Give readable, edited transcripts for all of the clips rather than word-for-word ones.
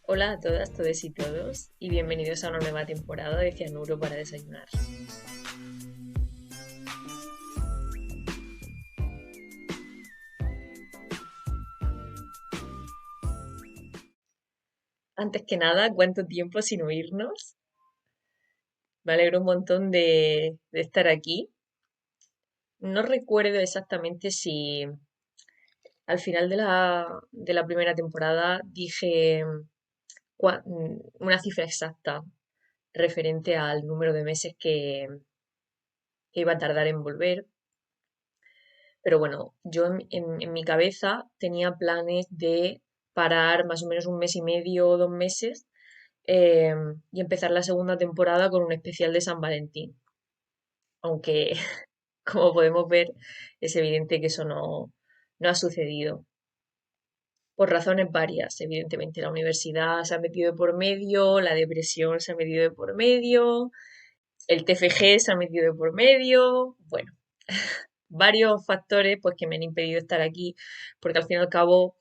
Hola a todas, todos y todos, y bienvenidos a una nueva temporada de Cianuro para desayunar. Antes que nada, ¿cuánto tiempo sin oírnos? Me alegro un montón de estar aquí. No recuerdo exactamente si al final de la primera temporada dije una cifra exacta referente al número de meses que iba a tardar en volver. Pero bueno, yo en mi cabeza tenía planes de parar más o menos un mes y medio o 2 meses, eh, y empezar la segunda temporada con un especial de San Valentín. Aunque, como podemos ver, es evidente que eso no ha sucedido. Por razones varias, evidentemente. La universidad se ha metido de por medio, la depresión se ha metido de por medio, el TFG se ha metido de por medio. Bueno, varios factores pues que me han impedido estar aquí, porque al fin y al cabo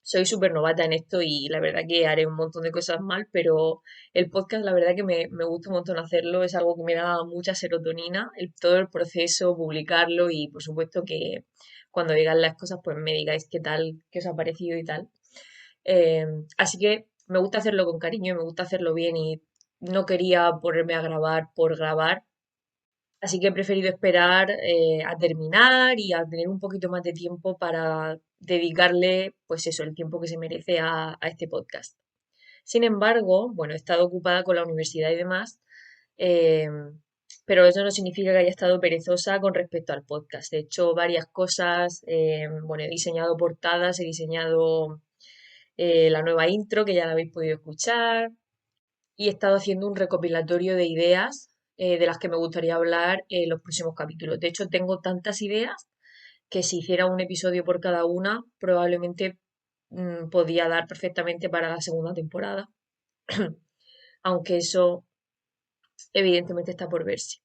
soy súper novata en esto y la verdad que haré un montón de cosas mal, pero el podcast la verdad que me gusta un montón hacerlo, es algo que me da mucha serotonina, todo el proceso, publicarlo y por supuesto que cuando digan las cosas pues me digáis qué tal, qué os ha parecido y tal. Eh, Así que me gusta hacerlo con cariño y me gusta hacerlo bien y no quería ponerme a grabar por grabar. Así que he preferido esperar a terminar y a tener un poquito más de tiempo para dedicarle, pues eso, el tiempo que se merece a este podcast. Sin embargo, bueno, he estado ocupada con la universidad y demás, eh, pero eso no significa que haya estado perezosa con respecto al podcast. He hecho varias cosas, bueno, he diseñado portadas, he diseñado la nueva intro, que ya la habéis podido escuchar, y he estado haciendo un recopilatorio de ideas de las que me gustaría hablar en los próximos capítulos. De hecho, tengo tantas ideas que si hiciera un episodio por cada una, probablemente podía dar perfectamente para la segunda temporada, aunque eso evidentemente está por verse.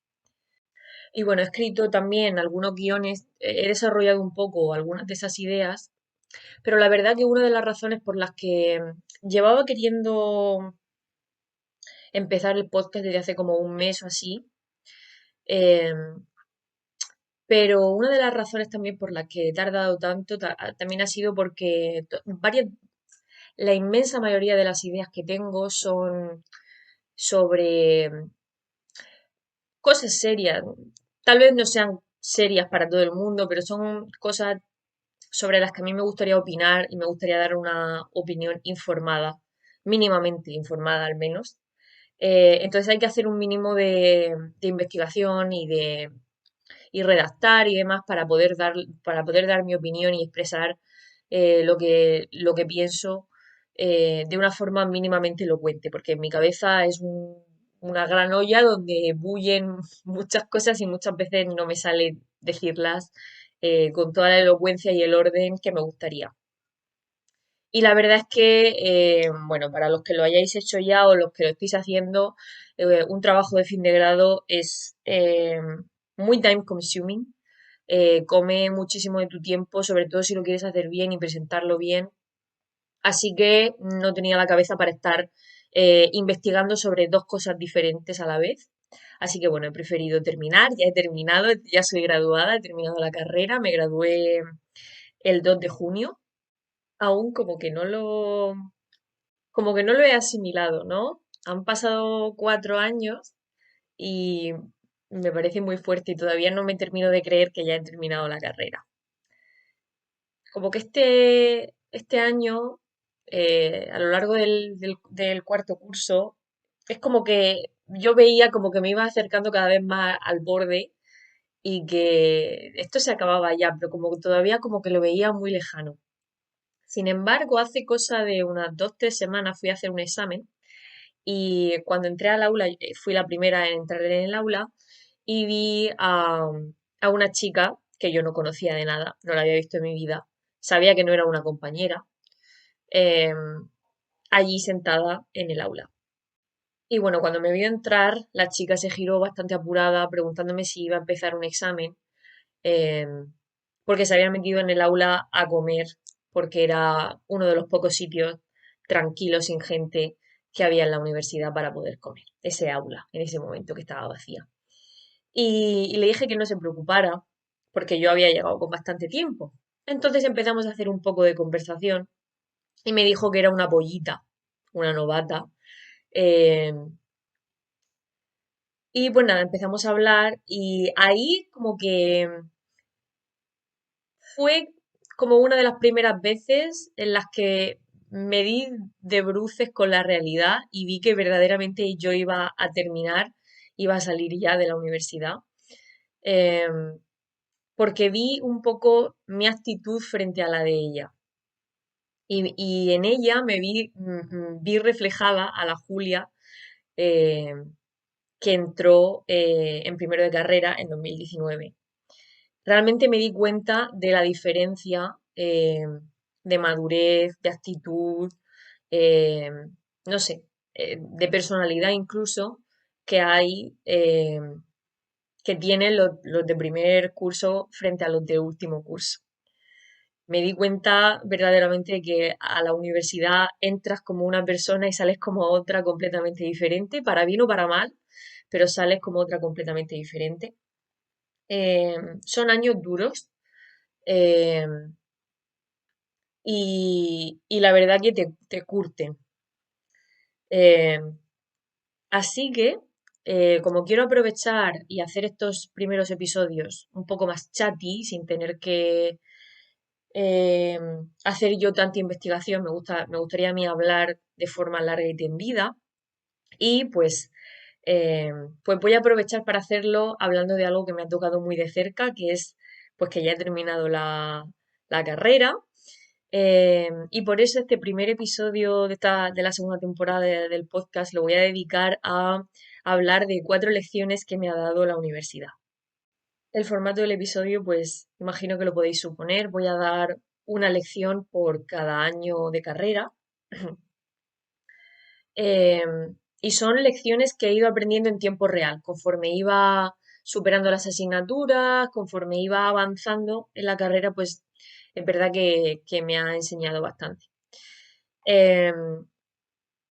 Y bueno, he escrito también algunos guiones, he desarrollado un poco algunas de esas ideas, pero la verdad que una de las razones por las que llevaba queriendo empezar el podcast desde hace como un mes o así, eh, pero una de las razones también por las que he tardado tanto también ha sido porque la inmensa mayoría de las ideas que tengo son sobre cosas serias. Tal vez no sean serias para todo el mundo, pero son cosas sobre las que a mí me gustaría opinar y me gustaría dar una opinión informada, mínimamente informada al menos. Entonces hay que hacer un mínimo de investigación y redactar y demás para poder dar mi opinión y expresar lo que pienso de una forma mínimamente elocuente, porque en mi cabeza es una gran olla donde bullen muchas cosas y muchas veces no me sale decirlas con toda la elocuencia y el orden que me gustaría. Y la verdad es que, bueno, para los que lo hayáis hecho ya o los que lo estéis haciendo, un trabajo de fin de grado es muy time consuming. Come muchísimo de tu tiempo, sobre todo si lo quieres hacer bien y presentarlo bien. Así que no tenía la cabeza para estar investigando sobre dos cosas diferentes a la vez. Así que bueno, he preferido terminar, ya he terminado, ya soy graduada, he terminado la carrera, me gradué el 2 de junio, aún como que no lo he asimilado, ¿no? Han pasado 4 años y me parece muy fuerte y todavía no me termino de creer que ya he terminado la carrera. Como que este año, a lo largo del cuarto curso, es como que yo veía como que me iba acercando cada vez más al borde y que esto se acababa ya, pero como que todavía como que lo veía muy lejano. Sin embargo, hace cosa de unas 2, 3 semanas fui a hacer un examen y cuando entré al aula, fui la primera en entrar en el aula y vi a una chica que yo no conocía de nada, no la había visto en mi vida, sabía que no era una compañera, eh, allí sentada en el aula. Y bueno, cuando me vio entrar, la chica se giró bastante apurada, preguntándome si iba a empezar un examen, eh, porque se había metido en el aula a comer, porque era uno de los pocos sitios tranquilo, sin gente que había en la universidad para poder comer, ese aula, en ese momento que estaba vacía. Y le dije que no se preocupara, porque yo había llegado con bastante tiempo. Entonces empezamos a hacer un poco de conversación y me dijo que era una pollita, una novata. eh, y pues nada, empezamos a hablar y ahí como que fue como una de las primeras veces en las que me di de bruces con la realidad y vi que verdaderamente yo iba a terminar, iba a salir ya de la universidad. Em, Porque vi un poco mi actitud frente a la de ella. Y en ella me vi reflejada a la Julia eh, que entró en primero de carrera en 2019. Realmente me di cuenta de la diferencia de madurez, de actitud, eh, no sé, de personalidad incluso que hay, que tienen los de primer curso frente a los de último curso. Me di cuenta verdaderamente de que a la universidad entras como una persona y sales como otra completamente diferente, para bien o para mal, pero sales como otra completamente diferente. Eh, Son años duros, eh, y la verdad que te curten. Eh, Así que, como quiero aprovechar y hacer estos primeros episodios un poco más chatty, sin tener que eh, hacer yo tanta investigación, me gustaría a mí hablar de forma larga y tendida y eh, pues voy a aprovechar para hacerlo hablando de algo que me ha tocado muy de cerca, que es pues que ya he terminado la carrera. Y por eso este primer episodio de la segunda temporada del podcast lo voy a dedicar a hablar de 4 lecciones que me ha dado la universidad. El formato del episodio, pues imagino que lo podéis suponer. Voy a dar una lección por cada año de carrera. Y son lecciones que he ido aprendiendo en tiempo real, conforme iba superando las asignaturas, conforme iba avanzando en la carrera, pues es verdad que me ha enseñado bastante. Em,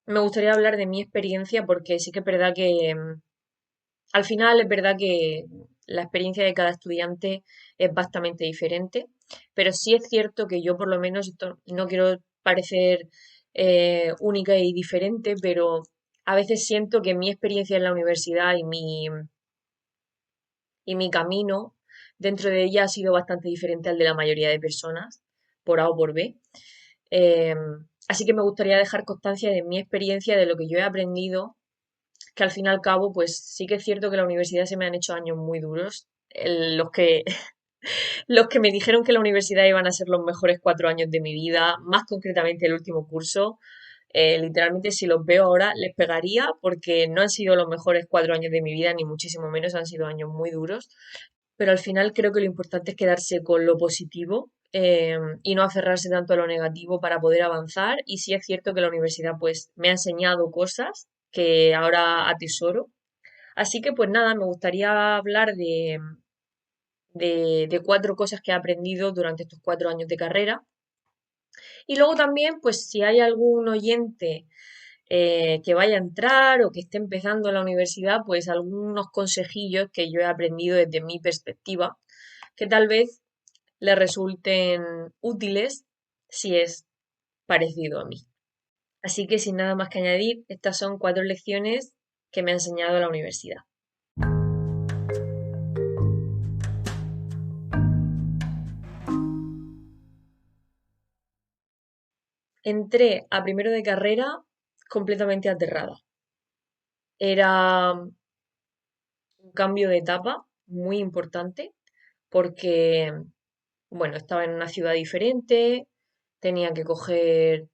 Me gustaría hablar de mi experiencia porque sí que es verdad que al final es verdad que la experiencia de cada estudiante es bastante diferente, pero sí es cierto que yo por lo menos, esto no quiero parecer única y diferente, pero a veces siento que mi experiencia en la universidad y mi camino dentro de ella ha sido bastante diferente al de la mayoría de personas, por A o por B. Eh, Así que me gustaría dejar constancia de mi experiencia, de lo que yo he aprendido, que al fin y al cabo, pues sí que es cierto que en la universidad se me han hecho años muy duros, los que me dijeron que la universidad iban a ser los mejores 4 años de mi vida, más concretamente el último curso. Literalmente, si los veo ahora, les pegaría porque no han sido los mejores 4 años de mi vida, ni muchísimo menos, han sido años muy duros. Pero al final creo que lo importante es quedarse con lo positivo, y no aferrarse tanto a lo negativo para poder avanzar. Y sí es cierto que la universidad pues me ha enseñado cosas que ahora atesoro. Así que pues nada, me gustaría hablar de 4 cosas que he aprendido durante estos 4 años de carrera. Y luego también, pues si hay algún oyente que vaya a entrar o que esté empezando en la universidad, pues algunos consejillos que yo he aprendido desde mi perspectiva, que tal vez le resulten útiles si es parecido a mí. Así que sin nada más que añadir, estas son 4 lecciones que me ha enseñado la universidad. Entré a primero de carrera completamente aterrada. Era un cambio de etapa muy importante porque, bueno, estaba en una ciudad diferente, tenía que coger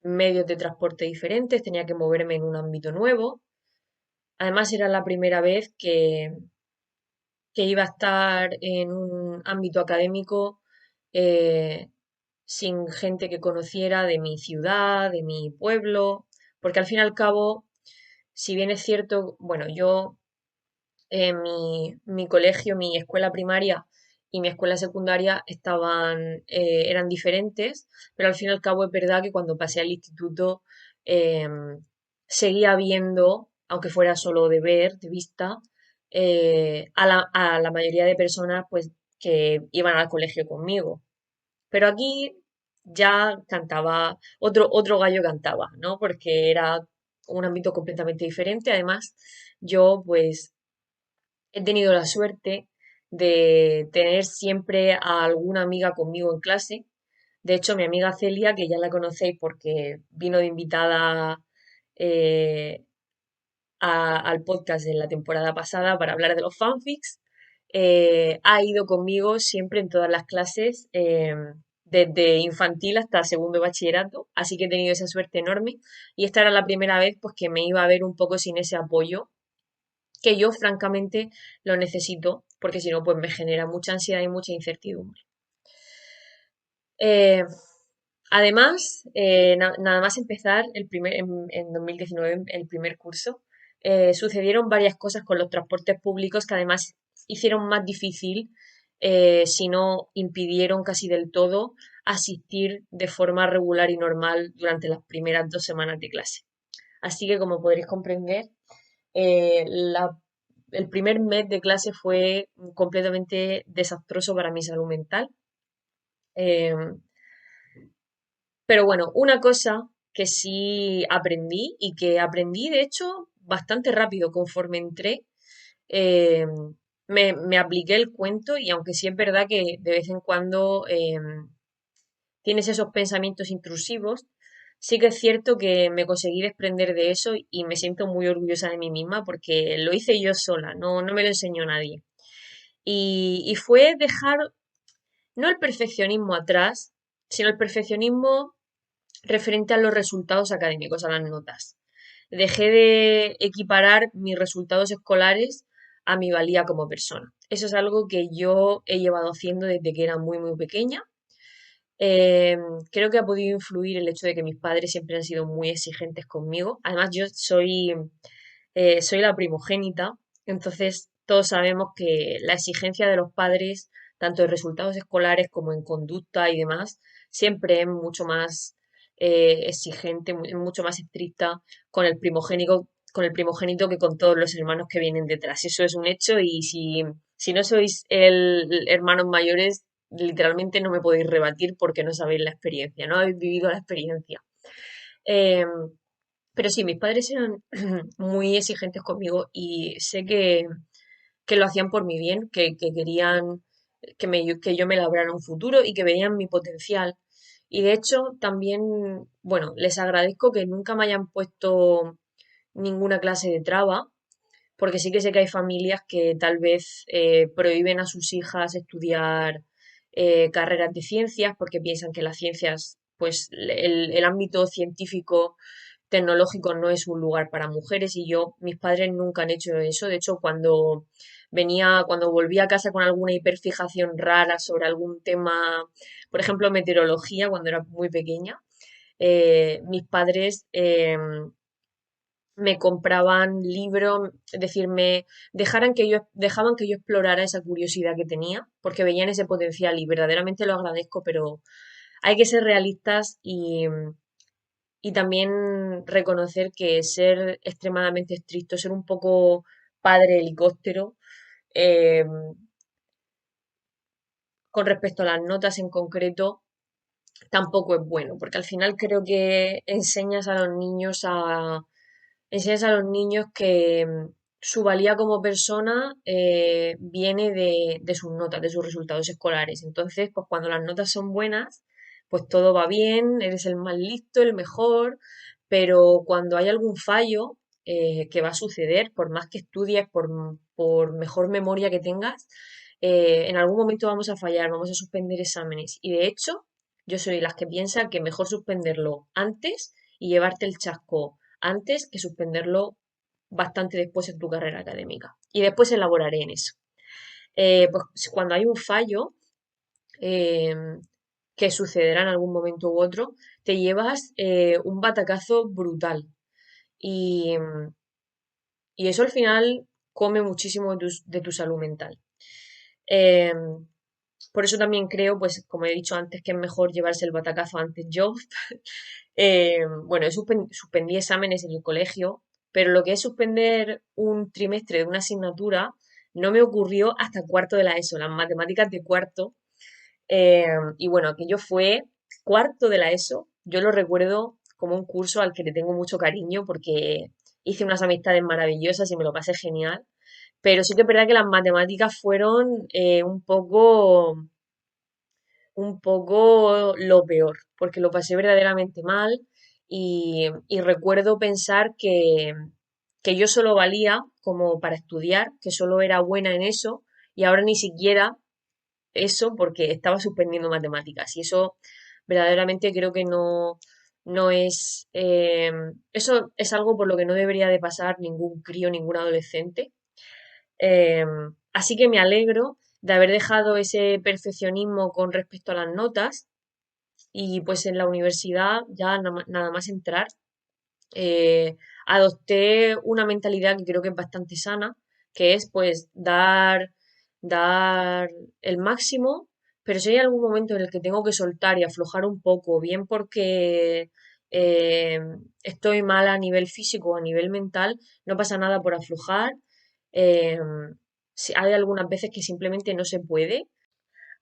medios de transporte diferentes, tenía que moverme en un ámbito nuevo. Además, era la primera vez que iba a estar en un ámbito académico eh, sin gente que conociera de mi ciudad, de mi pueblo, porque al fin y al cabo, si bien es cierto, bueno, yo, mi colegio, mi escuela primaria y mi escuela secundaria eran diferentes, pero al fin y al cabo es verdad que cuando pasé al instituto seguía viendo, aunque fuera solo de ver, de vista, a la mayoría de personas pues que iban al colegio conmigo. Pero aquí ya cantaba, otro gallo cantaba, ¿no? Porque era un ámbito completamente diferente. Además, yo pues he tenido la suerte de tener siempre a alguna amiga conmigo en clase. De hecho, mi amiga Celia, que ya la conocéis porque vino de invitada eh, al podcast de la temporada pasada para hablar de los fanfics, ha ido conmigo siempre en todas las clases, desde infantil hasta segundo de bachillerato, así que he tenido esa suerte enorme y esta era la primera vez pues que me iba a ver un poco sin ese apoyo, que yo francamente lo necesito, porque si no pues me genera mucha ansiedad y mucha incertidumbre. Eh, Además, nada más empezar en 2019, el primer curso, sucedieron varias cosas con los transportes públicos que además hicieron más difícil, si no impidieron casi del todo, asistir de forma regular y normal durante las primeras 2 semanas de clase. Así que, como podréis comprender, eh, la- el primer mes de clase fue completamente desastroso para mi salud mental. Em, Pero bueno, una cosa que sí aprendí y que aprendí de hecho bastante rápido conforme entré, eh, me apliqué el cuento y aunque sí es verdad que de vez en cuando tienes esos pensamientos intrusivos, sí que es cierto que me conseguí desprender de eso y me siento muy orgullosa de mí misma porque lo hice yo sola, no me lo enseñó nadie. Y fue dejar no el perfeccionismo atrás, sino el perfeccionismo referente a los resultados académicos, a las notas. Dejé de equiparar mis resultados escolares a mi valía como persona. Eso es algo que yo he llevado haciendo desde que era muy pequeña. Eh, Creo que ha podido influir el hecho de que mis padres siempre han sido muy exigentes conmigo. Además, yo soy la primogénita, entonces todos sabemos que la exigencia de los padres, tanto en resultados escolares como en conducta y demás, siempre es mucho más exigente, mucho más estricta con el primogénito que con todos los hermanos que vienen detrás. Eso es un hecho y si no sois el hermanos mayores, literalmente no me podéis rebatir porque no sabéis la experiencia, no habéis vivido la experiencia. Em, pero sí, mis padres eran muy exigentes conmigo y sé que lo hacían por mi bien, que querían que yo me labrara un futuro y que veían mi potencial. Y de hecho, también, bueno, les agradezco que nunca me hayan puesto ninguna clase de traba, porque sí que sé que hay familias que tal vez prohíben a sus hijas estudiar carreras de ciencias porque piensan que las ciencias, pues el ámbito científico tecnológico no es un lugar para mujeres y mis padres nunca han hecho eso. De hecho, cuando volví a casa con alguna hiperfijación rara sobre algún tema, por ejemplo, meteorología, cuando era muy pequeña, mis padres me compraban libros, es decir, dejaban que yo explorara esa curiosidad que tenía, porque veían ese potencial y verdaderamente lo agradezco, pero hay que ser realistas y también reconocer que ser extremadamente estricto, ser un poco padre helicóptero, eh, con respecto a las notas en concreto, tampoco es bueno, porque al final creo que enseñas a los niños que su valía como persona viene de sus notas, de sus resultados escolares. Entonces, pues cuando las notas son buenas, pues todo va bien, eres el más listo, el mejor, pero cuando hay algún fallo, que va a suceder, por más que estudies, por mejor memoria que tengas, en algún momento vamos a fallar, vamos a suspender exámenes. Y de hecho, yo soy de las que piensa que mejor suspenderlo antes y llevarte el chasco antes que suspenderlo bastante después en tu carrera académica. Y después elaboraré en eso. Pues cuando hay un fallo, eh, que sucederá en algún momento u otro, te llevas un batacazo brutal. Y, y eso al final come muchísimo de tu salud mental. Eh, Por eso también creo, pues como he dicho antes, que es mejor llevarse el batacazo antes yo. Bueno, suspendí exámenes en el colegio, pero lo que es suspender un trimestre de una asignatura no me ocurrió hasta cuarto de la ESO, las matemáticas de cuarto. Y bueno, aquello fue cuarto de la ESO. Yo lo recuerdo como un curso al que le tengo mucho cariño porque hice unas amistades maravillosas y me lo pasé genial. Pero sí que es verdad que las matemáticas fueron un poco lo peor, porque lo pasé verdaderamente mal y recuerdo pensar que yo solo valía como para estudiar, que solo era buena en eso y ahora ni siquiera eso porque estaba suspendiendo matemáticas y eso verdaderamente creo que no es, eso es algo por lo que no debería de pasar ningún crío, ningún adolescente. Eh, Así que me alegro de haber dejado ese perfeccionismo con respecto a las notas y pues en la universidad ya nada más entrar adopté una mentalidad que creo que es bastante sana, que es pues dar el máximo, pero si hay algún momento en el que tengo que soltar y aflojar un poco, bien porque eh, estoy mal a nivel físico o a nivel mental, no pasa nada por aflojar. eh, Hay algunas veces que simplemente no se puede.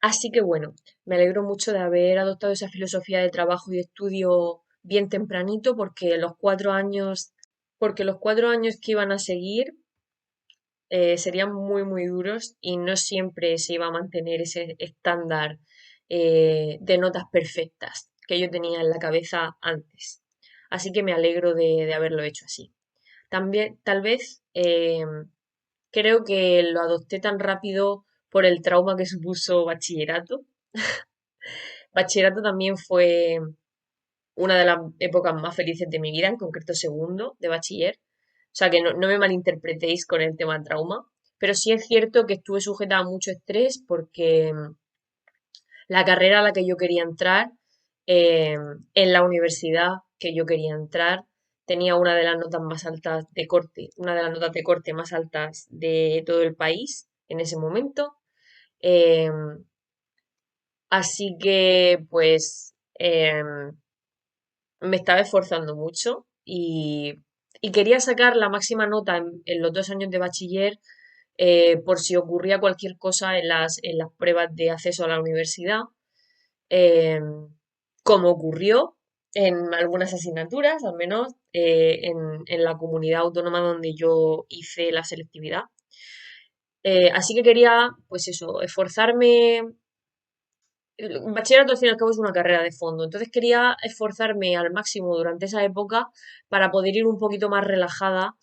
Así que bueno, me alegro mucho de haber adoptado esa filosofía de trabajo y de estudio bien tempranito, porque los 4 años que iban a seguir serían muy, muy duros y no siempre se iba a mantener ese estándar de notas perfectas que yo tenía en la cabeza antes. Así que me alegro de haberlo hecho así. También, tal vez, creo que lo adopté tan rápido por el trauma que supuso bachillerato. Bachillerato también fue una de las épocas más felices de mi vida, en concreto segundo de bachiller. O sea que no me malinterpretéis con el tema trauma, pero sí es cierto que estuve sujeta a mucho estrés porque la carrera a la que yo quería entrar, eh, en la universidad que yo quería entrar, tenía una de las notas más altas de corte, una de las notas de corte más altas de todo el país en ese momento. Eh, Así que, pues, me estaba esforzando mucho y quería sacar la máxima nota en los 2 años de bachiller por si ocurría cualquier cosa en las pruebas de acceso a la universidad, eh, como ocurrió en algunas asignaturas, al menos en la comunidad autónoma donde yo hice la selectividad. Así que quería, pues eso, esforzarme. El bachillerato al fin y al cabo es una carrera de fondo, entonces quería esforzarme al máximo durante esa época para poder ir un poquito más relajada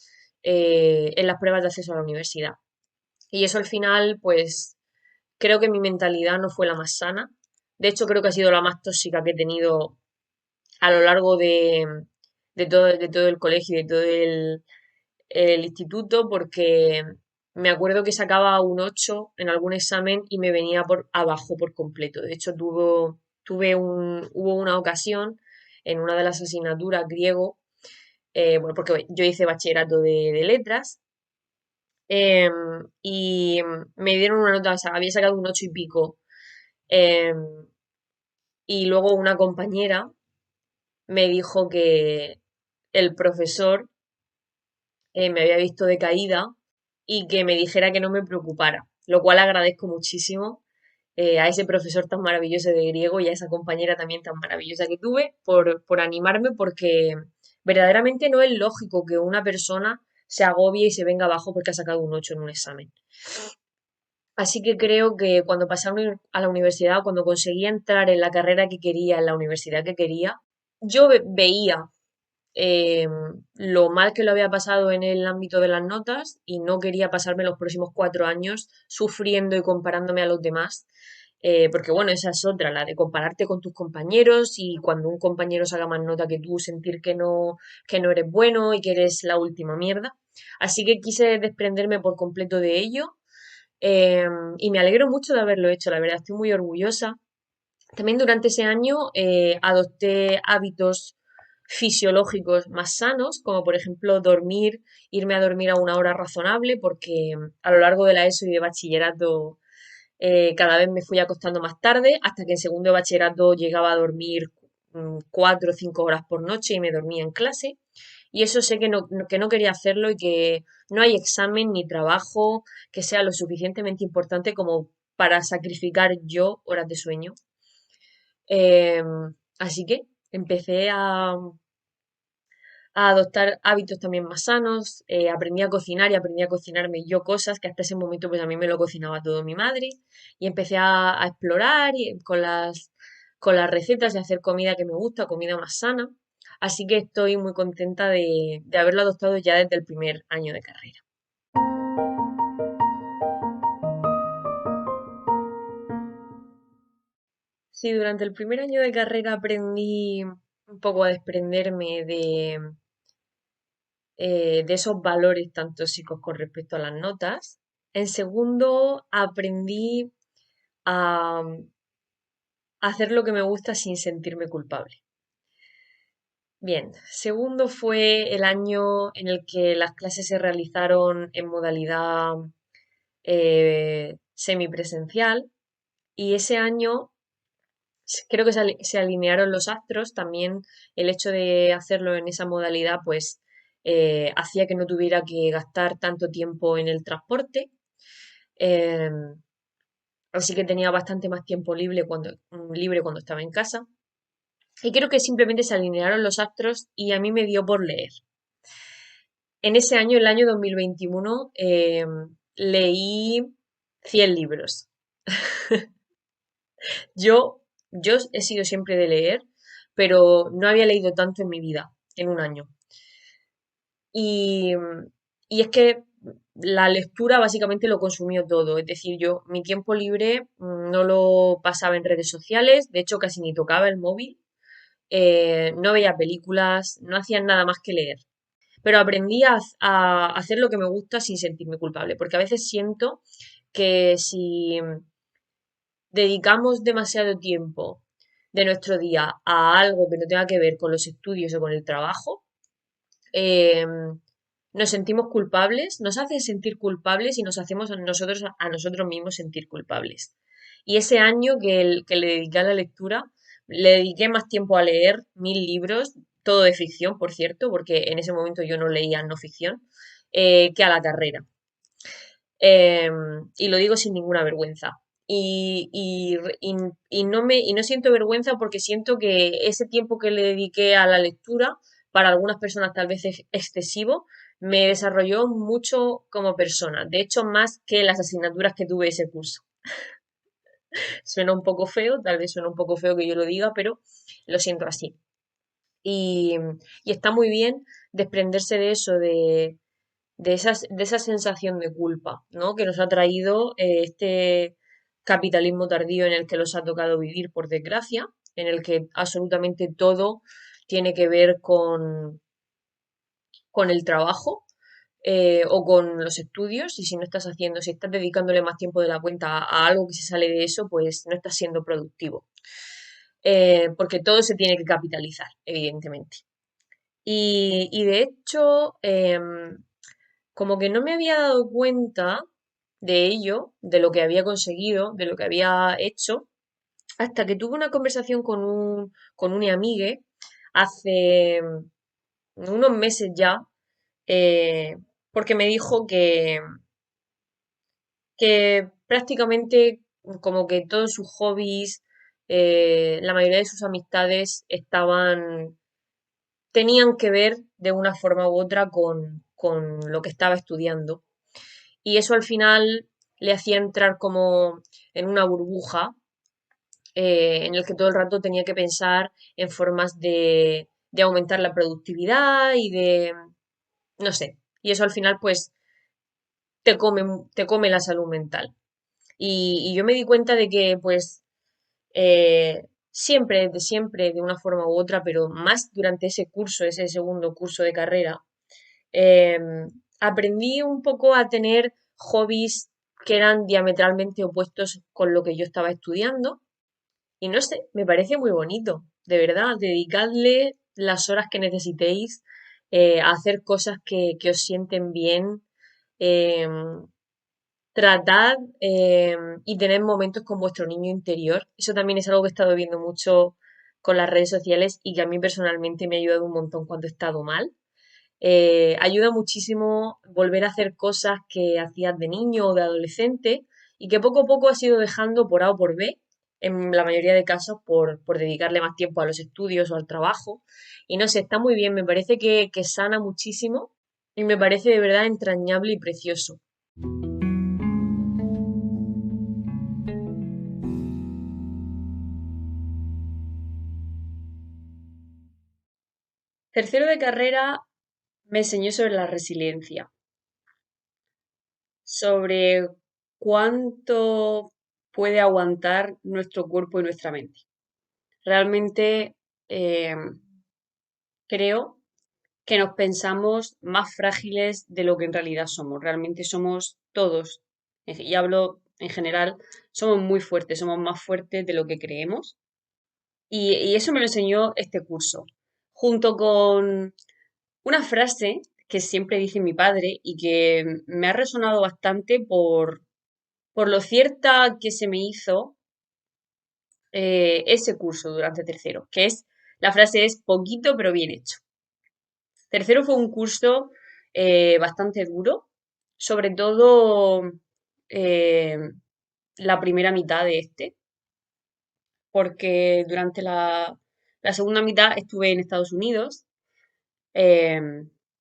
en las pruebas de acceso a la universidad. Y eso al final, pues creo que mi mentalidad no fue la más sana. De hecho, creo que ha sido la más tóxica que he tenido a lo largo de todo el colegio y de todo el instituto, porque me acuerdo que sacaba un 8 en algún examen y me venía por abajo por completo. De hecho, hubo una ocasión en una de las asignaturas griego, bueno, porque yo hice bachillerato de letras, em, y me dieron una nota, o sea, había sacado un 8 y pico, em, y luego una compañera me dijo que el profesor me había visto decaída y que me dijera que no me preocupara, lo cual agradezco muchísimo a ese profesor tan maravilloso de griego y a esa compañera también tan maravillosa que tuve por animarme, porque verdaderamente no es lógico que una persona se agobie y se venga abajo porque ha sacado un 8 en un examen. Así que creo que cuando pasé a la universidad, cuando conseguí entrar en la carrera que quería, en la universidad que quería, yo veía eh, lo mal que lo había pasado en el ámbito de las notas y no quería pasarme los próximos 4 años sufriendo y comparándome a los demás. Porque bueno, esa es otra, la de compararte con tus compañeros y cuando un compañero saca más nota que tú, sentir que no eres bueno y que eres la última mierda. Así que quise desprenderme por completo de ello, eh, y me alegro mucho de haberlo hecho, la verdad, estoy muy orgullosa. También durante ese año adopté hábitos fisiológicos más sanos, como por ejemplo irme a dormir a una hora razonable, porque a lo largo de la ESO y de bachillerato Cada vez me fui acostando más tarde, hasta que en segundo de bachillerato llegaba a dormir 4 o 5 horas por noche y me dormía en clase. Y eso sé que no quería hacerlo y que no hay examen ni trabajo que sea lo suficientemente importante como para sacrificar yo horas de sueño. Así que empecé a adoptar hábitos también más sanos, aprendí a cocinar y aprendí a cocinarme yo cosas que hasta ese momento pues a mí me lo cocinaba todo mi madre y empecé a explorar con las recetas de hacer comida que me gusta, comida más sana. Así que estoy muy contenta de haberlo adoptado ya desde el primer año de carrera. Sí, durante el primer año de carrera aprendí un poco a desprenderme de esos valores tan tóxicos con respecto a las notas. En segundo, aprendí a hacer lo que me gusta sin sentirme culpable. Bien, segundo fue el año en el que las clases se realizaron en modalidad semipresencial y ese año creo que se alinearon los astros. También el hecho de hacerlo en esa modalidad pues hacía que no tuviera que gastar tanto tiempo en el transporte. em, Así que tenía bastante más tiempo libre cuando estaba en casa. Y creo que simplemente se alinearon los astros y a mí me dio por leer. En ese año, el año 2021, leí 100 libros. Yo, yo he sido siempre de leer, pero no había leído tanto en mi vida, en un año. Y, y es que la lectura básicamente lo consumió todo. Es decir, yo mi tiempo libre no lo pasaba en redes sociales, de hecho casi ni tocaba el móvil, no veía películas, no hacía nada más que leer. Pero aprendí a hacer lo que me gusta sin sentirme culpable, porque a veces siento que si dedicamos demasiado tiempo de nuestro día a algo que no tenga que ver con los estudios o con el trabajo, eh, nos sentimos culpables, nos hacen sentir culpables y nos hacemos a nosotros mismos sentir culpables. Y ese año que le dediqué a la lectura, le dediqué más tiempo a leer 1000 libros, todo de ficción, por cierto, porque en ese momento yo no leía no ficción, que a la carrera. Eh, y lo digo sin ninguna vergüenza. Y no siento vergüenza porque siento que ese tiempo que le dediqué a la lectura, para algunas personas tal vez es excesivo, me desarrolló mucho como persona. De hecho, más que las asignaturas que tuve ese curso. Suena un poco feo, tal vez suena un poco feo que yo lo diga, pero lo siento así. Y, y está muy bien desprenderse de eso, de esa sensación de culpa, ¿no? Que nos ha traído este capitalismo tardío en el que los ha tocado vivir, por desgracia, en el que absolutamente todo tiene que ver con el trabajo o con los estudios, y si no estás haciendo, si estás dedicándole más tiempo de la cuenta a algo que se sale de eso, pues no estás siendo productivo. Porque todo se tiene que capitalizar, evidentemente. Y de hecho, como que no me había dado cuenta de ello, de lo que había conseguido, de lo que había hecho, hasta que tuve una conversación con un amigue hace unos meses ya, eh, porque me dijo que prácticamente como que todos sus hobbies, la mayoría de sus amistades tenían que ver de una forma u otra con lo que estaba estudiando. Y eso al final le hacía entrar como en una burbuja en el que todo el rato tenía que pensar en formas de aumentar la productividad y de, no sé, y eso al final pues te come la salud mental. Y yo me di cuenta de que pues siempre, de una forma u otra, pero más durante ese curso, ese segundo curso de carrera, eh, aprendí un poco a tener hobbies que eran diametralmente opuestos con lo que yo estaba estudiando. Y no sé, me parece muy bonito, de verdad, dedicadle las horas que necesitéis a hacer cosas que os sienten bien, eh, tratad y tened momentos con vuestro niño interior. Eso también es algo que he estado viendo mucho con las redes sociales y que a mí personalmente me ha ayudado un montón cuando he estado mal. Ayuda muchísimo volver a hacer cosas que hacías de niño o de adolescente y que poco a poco has ido dejando por A o por B, en la mayoría de casos por dedicarle más tiempo a los estudios o al trabajo. Y no sé, está muy bien, me parece que sana muchísimo y me parece de verdad entrañable y precioso. Tercero de carrera me enseñó sobre la resiliencia, sobre cuánto puede aguantar nuestro cuerpo y nuestra mente. Realmente eh, creo que nos pensamos más frágiles de lo que en realidad somos. Realmente somos todos, y hablo en general, somos muy fuertes, somos más fuertes de lo que creemos. Y eso me lo enseñó este curso, junto con una frase que siempre dice mi padre y que me ha resonado bastante por lo cierta que se me hizo ese curso durante tercero, que es, la frase es poquito pero bien hecho. Tercero fue un curso bastante duro, sobre todo eh, la primera mitad de este, porque durante la segunda mitad estuve en Estados Unidos, eh,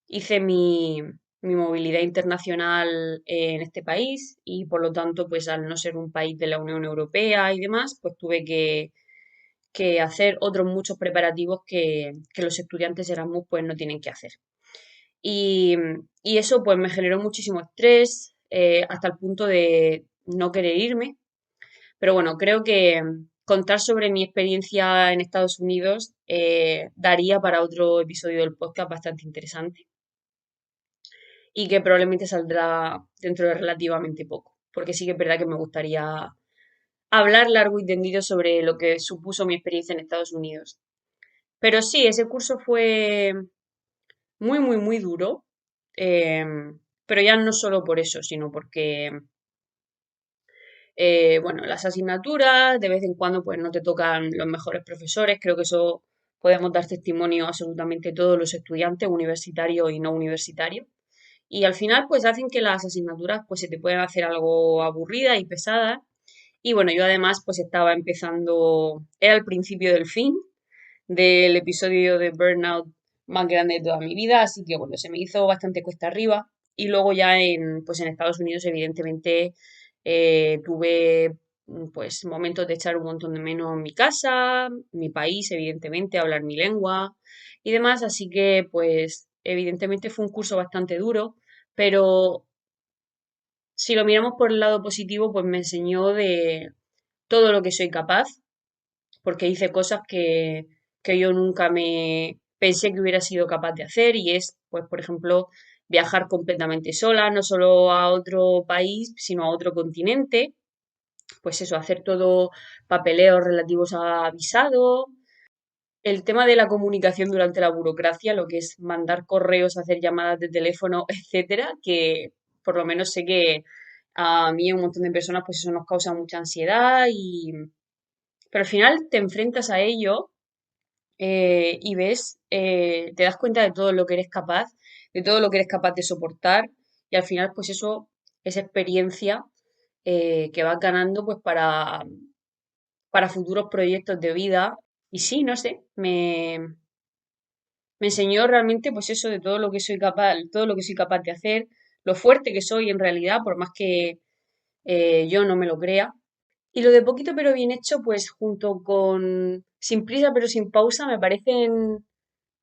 hice mi movilidad internacional en este país y por lo tanto, pues al no ser un país de la Unión Europea y demás, pues tuve que hacer otros muchos preparativos que los estudiantes Erasmus pues no tienen que hacer. Y, y eso pues me generó muchísimo estrés hasta el punto de no querer irme. Pero bueno, creo que contar sobre mi experiencia en Estados Unidos daría para otro episodio del podcast bastante interesante y que probablemente saldrá dentro de relativamente poco, porque sí que es verdad que me gustaría hablar largo y tendido sobre lo que supuso mi experiencia en Estados Unidos. Pero sí, ese curso fue muy, muy, muy duro, pero ya no solo por eso, sino porque bueno, las asignaturas, de vez en cuando pues no te tocan los mejores profesores, creo que eso podemos dar testimonio absolutamente todos los estudiantes, universitarios y no universitarios. Y al final pues hacen que las asignaturas pues se te puedan hacer algo aburridas y pesadas. Y bueno, yo además pues estaba empezando, era el principio del fin del episodio de Burnout más grande de toda mi vida, así que bueno, se me hizo bastante cuesta arriba. Y luego ya pues en Estados Unidos, evidentemente, tuve pues momentos de echar un montón de menos en mi casa, mi país, evidentemente, hablar mi lengua y demás, así que pues evidentemente fue un curso bastante duro, pero si lo miramos por el lado positivo, pues me enseñó de todo lo que soy capaz, porque hice cosas que yo nunca me pensé que hubiera sido capaz de hacer y es, pues, por ejemplo, viajar completamente sola, no solo a otro país, sino a otro continente, pues eso, hacer todo papeleos relativos a visado, el tema de la comunicación durante la burocracia, lo que es mandar correos, hacer llamadas de teléfono, etcétera, que por lo menos sé que a mí y a un montón de personas pues eso nos causa mucha ansiedad y pero al final te enfrentas a ello y ves, te das cuenta de todo lo que eres capaz, de todo lo que eres capaz de soportar y al final pues eso es experiencia que vas ganando pues para futuros proyectos de vida y sí, no sé, me enseñó realmente pues eso de todo lo que soy capaz, todo lo que soy capaz de hacer, lo fuerte que soy en realidad, por más que yo no me lo crea. Y lo de poquito pero bien hecho, pues junto con sin prisa pero sin pausa, me parecen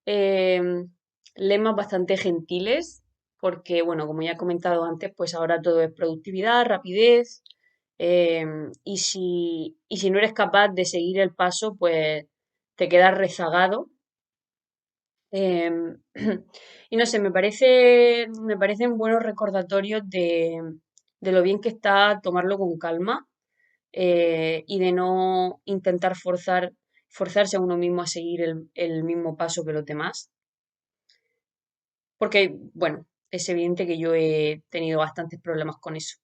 em, lemas bastante gentiles, porque, bueno, como ya he comentado antes, pues ahora todo es productividad, rapidez, y si no eres capaz de seguir el paso, pues te quedas rezagado. em, y no sé, me parecen buenos recordatorios de lo bien que está tomarlo con calma y de no intentar forzarse a uno mismo a seguir el mismo paso que los demás. Porque, bueno, es evidente que yo he tenido bastantes problemas con eso.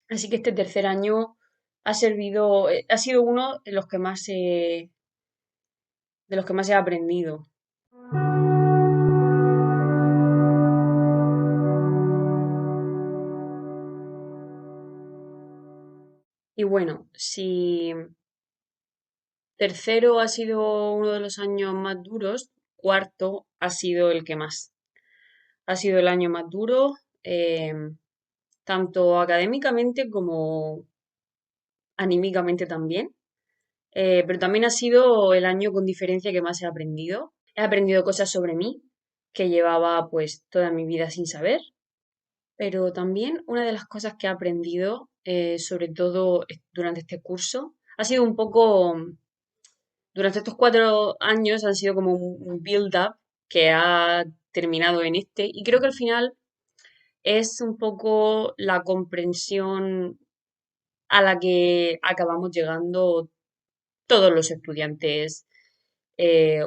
Así que este tercer año ha servido, ha sido uno de los que más he aprendido. Y bueno, si tercero ha sido uno de los años más duros, cuarto ha sido el que más. Ha sido el año más duro, tanto académicamente como anímicamente también. Pero también ha sido el año con diferencia que más he aprendido. He aprendido cosas sobre mí que llevaba pues toda mi vida sin saber, pero también una de las cosas que he aprendido, sobre todo durante este curso, ha sido un poco, durante estos 4 años han sido como un build-up que ha terminado en este, y creo que al final es un poco la comprensión a la que acabamos llegando todos los estudiantes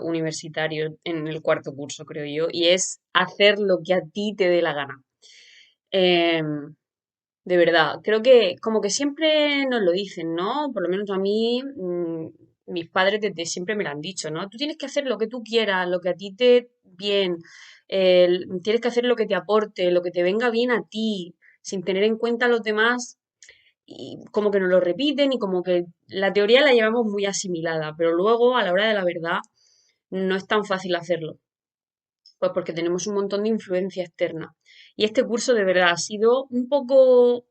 universitarios en el cuarto curso, creo yo, y es hacer lo que a ti te dé la gana. Em, de verdad, creo que como que siempre nos lo dicen, ¿no? Por lo menos a mí, mis padres desde siempre me lo han dicho, ¿no? Tú tienes que hacer lo que tú quieras, lo que a ti te bien, tienes que hacer lo que te aporte, lo que te venga bien a ti, sin tener en cuenta a los demás, y como que nos lo repiten y como que la teoría la llevamos muy asimilada, pero luego a la hora de la verdad no es tan fácil hacerlo, pues porque tenemos un montón de influencia externa. Y este curso de verdad ha sido un poco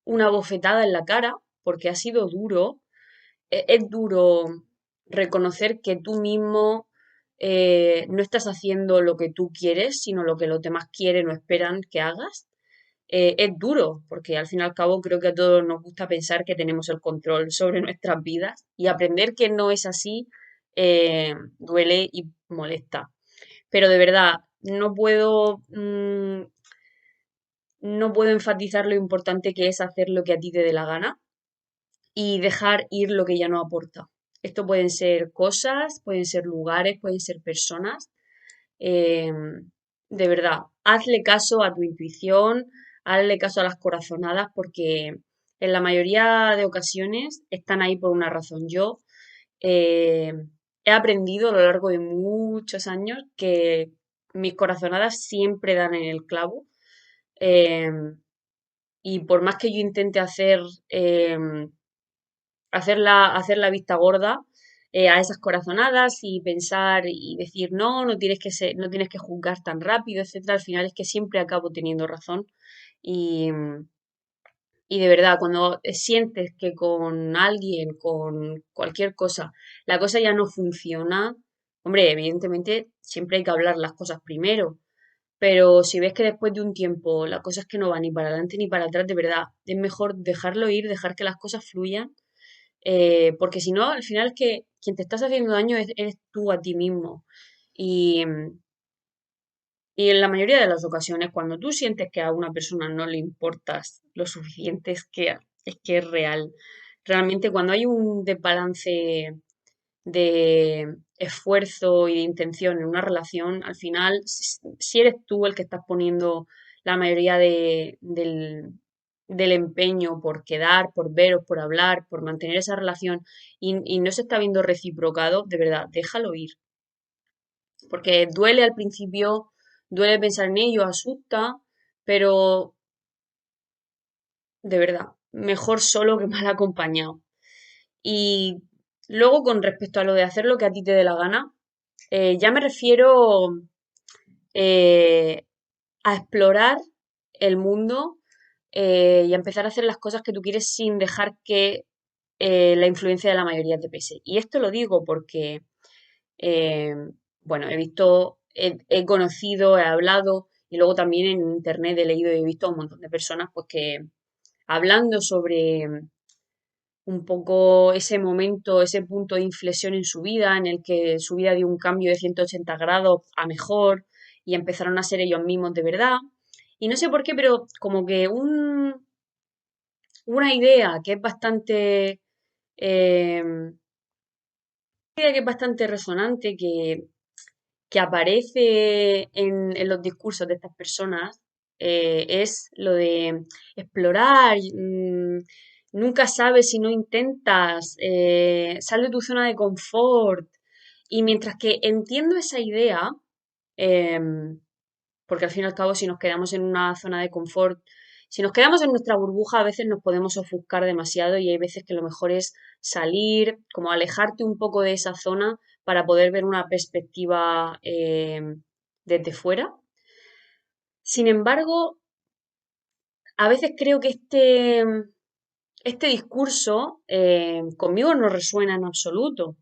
una bofetada en la cara, porque ha sido duro. Es duro reconocer que tú mismo no estás haciendo lo que tú quieres, sino lo que los demás quieren o esperan que hagas. Es duro, porque al fin y al cabo creo que a todos nos gusta pensar que tenemos el control sobre nuestras vidas y aprender que no es así duele y molesta. Pero de verdad, no puedo enfatizar lo importante que es hacer lo que a ti te dé la gana y dejar ir lo que ya no aporta. Esto pueden ser cosas, pueden ser lugares, pueden ser personas. Eh, de verdad, hazle caso a tu intuición, hazle caso a las corazonadas, porque en la mayoría de ocasiones están ahí por una razón. Yo eh, he aprendido a lo largo de muchos años que mis corazonadas siempre dan en el clavo. eh, y por más que yo intente hacer la vista gorda a esas corazonadas y pensar y decir no, no tienes que juzgar tan rápido, etcétera, al final es que siempre acabo teniendo razón. Y, y de verdad, cuando sientes que con alguien, con cualquier cosa, la cosa ya no funciona, hombre, evidentemente siempre hay que hablar las cosas primero. Pero si ves que después de un tiempo la cosa es que no va ni para adelante ni para atrás, de verdad, es mejor dejarlo ir, dejar que las cosas fluyan, porque si no, al final es que quien te estás haciendo daño eres tú a ti mismo. Y, y en la mayoría de las ocasiones, cuando tú sientes que a una persona no le importas lo suficiente, es que es real. Realmente cuando hay un desbalance de esfuerzo y de intención en una relación, al final, si eres tú el que estás poniendo la mayoría del empeño por quedar, por veros, por hablar, por mantener esa relación y no se está viendo reciprocado, de verdad, déjalo ir. Porque duele al principio, duele pensar en ello, asusta, pero de verdad, mejor solo que mal acompañado. Y luego, con respecto a lo de hacer lo que a ti te dé la gana, ya me refiero eh, a explorar el mundo y a empezar a hacer las cosas que tú quieres sin dejar que la influencia de la mayoría te pese. Y esto lo digo porque, eh, bueno, he conocido, he hablado y luego también en internet he leído y he visto a un montón de personas pues que hablando sobre un poco ese momento, ese punto de inflexión en su vida, en el que su vida dio un cambio de 180 grados a mejor y empezaron a ser ellos mismos de verdad. Y no sé por qué, pero como que una idea que es eh, bastante resonante, que aparece en los discursos de estas personas, es lo de explorar, nunca sabes si no intentas, sal de tu zona de confort. Y mientras que entiendo esa idea, em, porque al fin y al cabo si nos quedamos en una zona de confort, si nos quedamos en nuestra burbuja a veces nos podemos ofuscar demasiado y hay veces que lo mejor es salir, como alejarte un poco de esa zona para poder ver una perspectiva desde fuera. Sin embargo, a veces creo que este discurso conmigo no resuena en absoluto.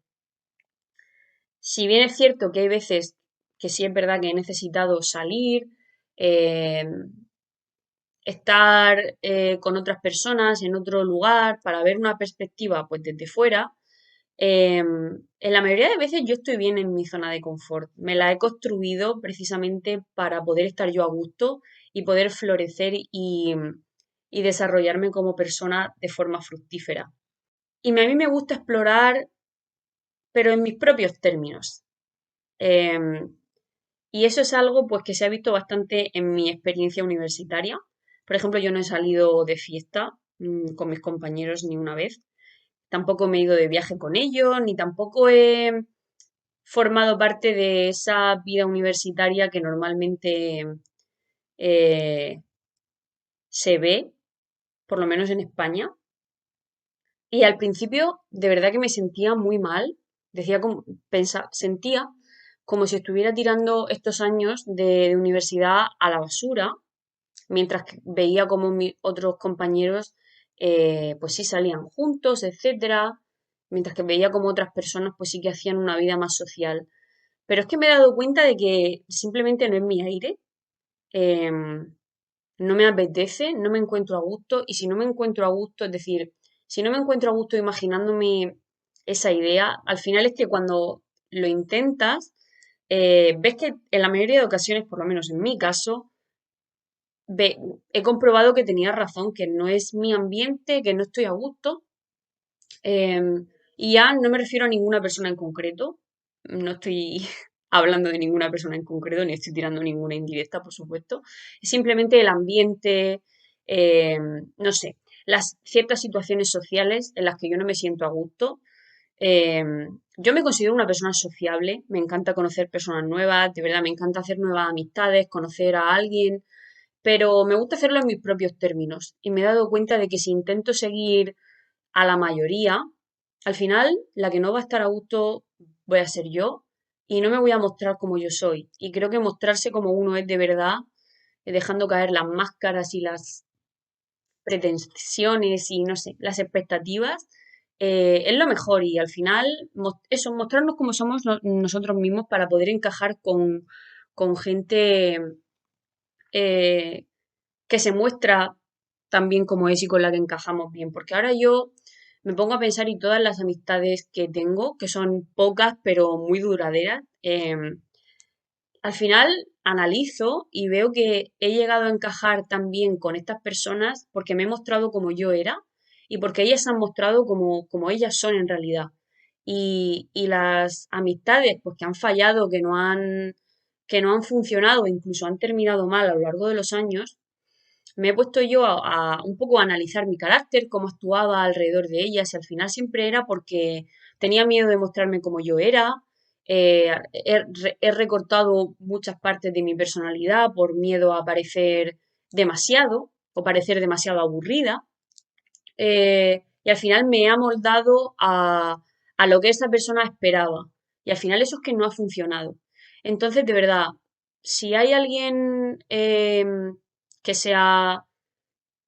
Si bien es cierto que hay veces que sí es verdad que he necesitado salir, eh, estar con otras personas en otro lugar para ver una perspectiva pues desde fuera, en la mayoría de veces yo estoy bien en mi zona de confort. Me la he construido precisamente para poder estar yo a gusto y poder florecer y desarrollarme como persona de forma fructífera. Y a mí me gusta explorar, pero en mis propios términos. Em, y eso es algo pues que se ha visto bastante en mi experiencia universitaria. Por ejemplo, yo no he salido de fiesta con mis compañeros ni una vez. Tampoco me he ido de viaje con ellos, ni tampoco he formado parte de esa vida universitaria que normalmente eh, se ve, por lo menos en España. Y al principio, de verdad que me sentía muy mal. Decía como, sentía como si estuviera tirando estos años de universidad a la basura, mientras que veía como mis otros compañeros, pues sí salían juntos, etcétera, mientras que veía como otras personas, pues sí que hacían una vida más social. Pero es que me he dado cuenta de que simplemente no es mi aire, no me apetece, no me encuentro a gusto y si no me encuentro a gusto, es decir, si no me encuentro a gusto imaginándome esa idea, al final es que cuando lo intentas, ves que en la mayoría de ocasiones, por lo menos en mi caso, he comprobado que tenía razón, que no es mi ambiente, que no estoy a gusto. Y ya no me refiero a ninguna persona en concreto, no estoy hablando de ninguna persona en concreto, ni estoy tirando ninguna indirecta, por supuesto. Es simplemente el ambiente, no sé, las ciertas situaciones sociales en las que yo no me siento a gusto. Yo me considero una persona sociable, me encanta conocer personas nuevas, de verdad, me encanta hacer nuevas amistades, conocer a alguien, pero me gusta hacerlo en mis propios términos. Y me he dado cuenta de que si intento seguir a la mayoría, al final la que no va a estar a gusto voy a ser yo y no me voy a mostrar como yo soy. Y creo que mostrarse como uno es de verdad, dejando caer las máscaras y las pretensiones y no sé, las expectativas, es lo mejor y al final eso, mostrarnos como somos nosotros mismos para poder encajar con gente eh, que se muestra tan bien como es y con la que encajamos bien. Porque ahora yo me pongo a pensar y todas las amistades que tengo, que son pocas pero muy duraderas, al final analizo y veo que he llegado a encajar tan bien con estas personas porque me he mostrado como yo era y porque ellas se han mostrado como ellas son en realidad. Y las amistades pues, que han fallado, que no han funcionado, incluso han terminado mal a lo largo de los años, me he puesto yo a un poco a analizar mi carácter, cómo actuaba alrededor de ellas, y al final siempre era porque tenía miedo de mostrarme como yo era. He recortado muchas partes de mi personalidad por miedo a parecer demasiado o parecer demasiado aburrida. Y al final me he amoldado a lo que esa persona esperaba. Y al final eso es que no ha funcionado. Entonces, de verdad, si hay alguien que sea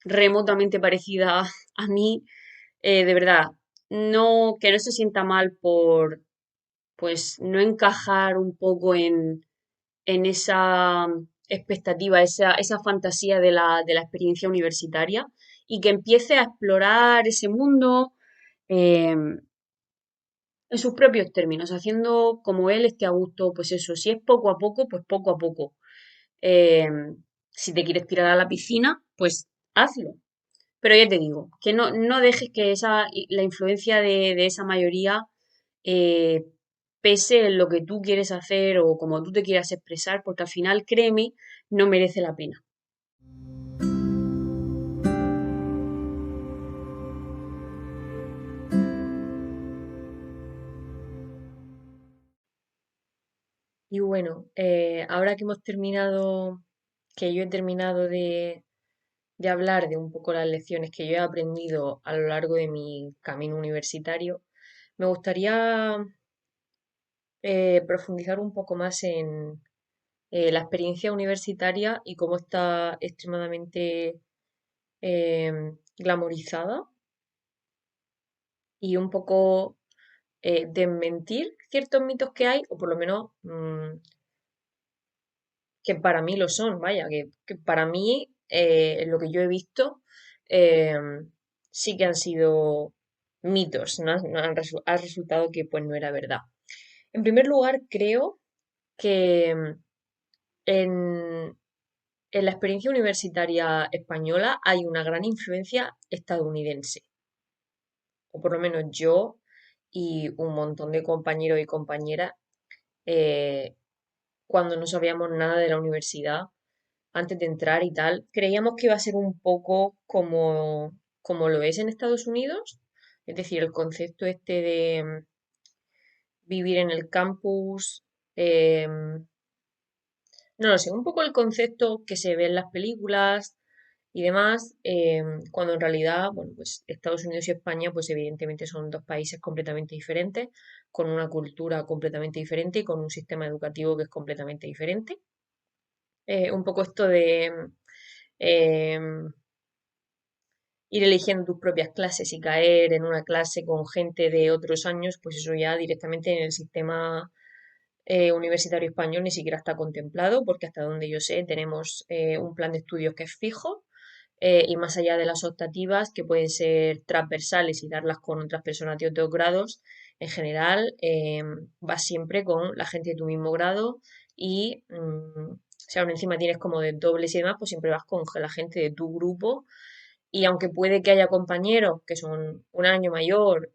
remotamente parecida a mí, de verdad, no, que no se sienta mal por, pues, no encajar un poco en esa expectativa, esa fantasía de la experiencia universitaria y que empiece a explorar ese mundo eh, en sus propios términos, haciendo como él esté a gusto, pues eso, si es poco a poco, pues poco a poco. Eh, si te quieres tirar a la piscina, pues hazlo. Pero ya te digo, que no dejes que la influencia de esa mayoría eh, pese en lo que tú quieres hacer o como tú te quieras expresar, porque al final, créeme, no merece la pena. Y bueno, ahora que hemos terminado, que yo he terminado de hablar de un poco las lecciones que yo he aprendido a lo largo de mi camino universitario, me gustaría profundizar un poco más en la experiencia universitaria y cómo está extremadamente glamorizada y un poco desmentir ciertos mitos que hay, o por lo menos que para mí lo son, vaya, que para mí, lo que yo he visto, eh, sí que han sido mitos, ha resultado que pues no era verdad. En primer lugar, creo que en, en la experiencia universitaria española hay una gran influencia estadounidense, o por lo menos yo y un montón de compañeros y compañeras, eh, cuando no sabíamos nada de la universidad, antes de entrar y tal, creíamos que iba a ser un poco como lo es en Estados Unidos, es decir, el concepto este de vivir en el campus, no lo sé, un poco el concepto que se ve en las películas y demás, cuando en realidad, bueno, pues Estados Unidos y España, pues evidentemente son dos países completamente diferentes, con una cultura completamente diferente y con un sistema educativo que es completamente diferente. Un poco esto de eh, ir eligiendo tus propias clases y caer en una clase con gente de otros años, pues eso ya directamente en el sistema universitario español ni siquiera está contemplado, porque hasta donde yo sé tenemos un plan de estudios que es fijo, y más allá de las optativas que pueden ser transversales y darlas con otras personas de otros grados, en general vas siempre con la gente de tu mismo grado y si aún encima tienes como de dobles y demás, pues siempre vas con la gente de tu grupo y aunque puede que haya compañeros que son un año mayor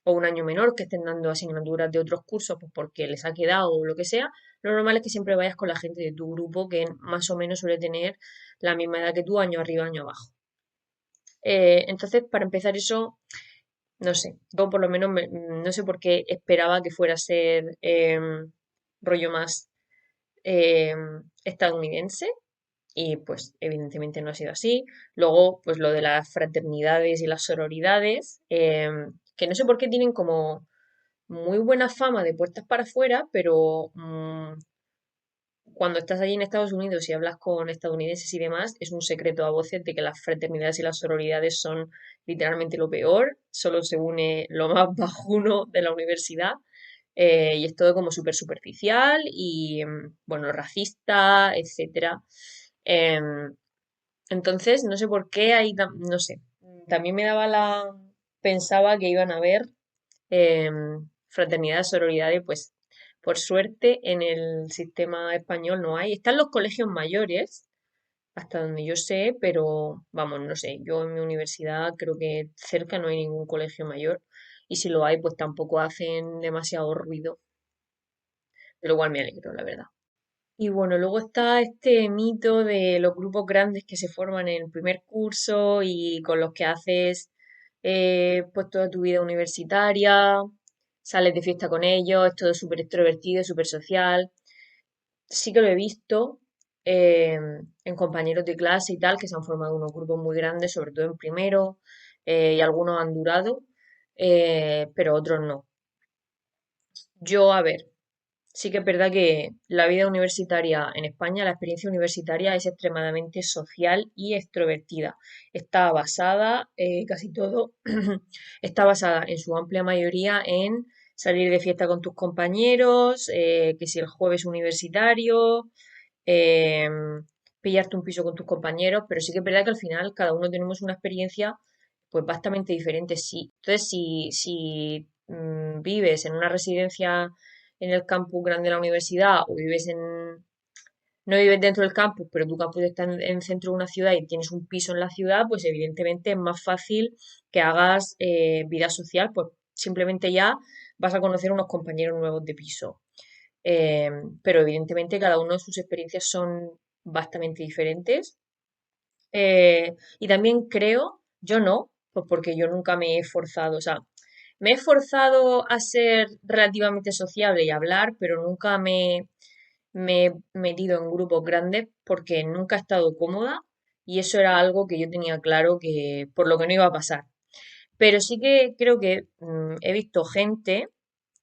o un año menor que estén dando asignaturas de otros cursos, pues porque les ha quedado o lo que sea, lo normal es que siempre vayas con la gente de tu grupo que más o menos suele tener la misma edad que tú, año arriba, año abajo. Entonces, para empezar eso, no sé, yo por lo menos no sé por qué esperaba que fuera a ser rollo más estadounidense y pues evidentemente no ha sido así. Luego, pues lo de las fraternidades y las sororidades, que no sé por qué tienen como muy buena fama de puertas para afuera, pero cuando estás allí en Estados Unidos y hablas con estadounidenses y demás, es un secreto a voces de que las fraternidades y las sororidades son literalmente lo peor, solo se une lo más bajuno de la universidad. Y es todo como súper superficial y, bueno, racista, etcétera. Em, entonces, no sé por qué ahí, no sé, también me daba pensaba que iban a haber fraternidades, sororidades, pues por suerte en el sistema español no hay. Están los colegios mayores, hasta donde yo sé, pero vamos, no sé, yo en mi universidad creo que cerca no hay ningún colegio mayor y si lo hay, pues tampoco hacen demasiado ruido, pero igual me alegro, la verdad. Y bueno, luego está este mito de los grupos grandes que se forman en el primer curso y con los que haces pues toda tu vida universitaria, sales de fiesta con ellos, es todo súper extrovertido, súper social. Sí que lo he visto eh, en compañeros de clase y tal, que se han formado unos grupos muy grandes, sobre todo en primero, y algunos han durado, pero otros no. Yo, a ver, sí que es verdad que la vida universitaria en España, la experiencia universitaria es extremadamente social y extrovertida. Está basada, casi todo, está basada en su amplia mayoría en salir de fiesta con tus compañeros, que si el jueves universitario, eh, pillarte un piso con tus compañeros, pero sí que es verdad que al final cada uno tenemos una experiencia pues bastante diferente. Sí. Entonces, si vives en una residencia en el campus grande de la universidad o vives no vives dentro del campus, pero tu campus está en el centro de una ciudad y tienes un piso en la ciudad, pues evidentemente es más fácil que hagas vida social, pues simplemente ya vas a conocer unos compañeros nuevos de piso. Eh, pero evidentemente cada uno de sus experiencias son bastante diferentes. Y también creo, yo no, pues porque yo nunca me he forzado, o sea, Me he esforzado a ser relativamente sociable y hablar, pero nunca me he metido en grupos grandes porque nunca he estado cómoda y eso era algo que yo tenía claro que por lo que no iba a pasar. Pero sí que creo que he visto gente,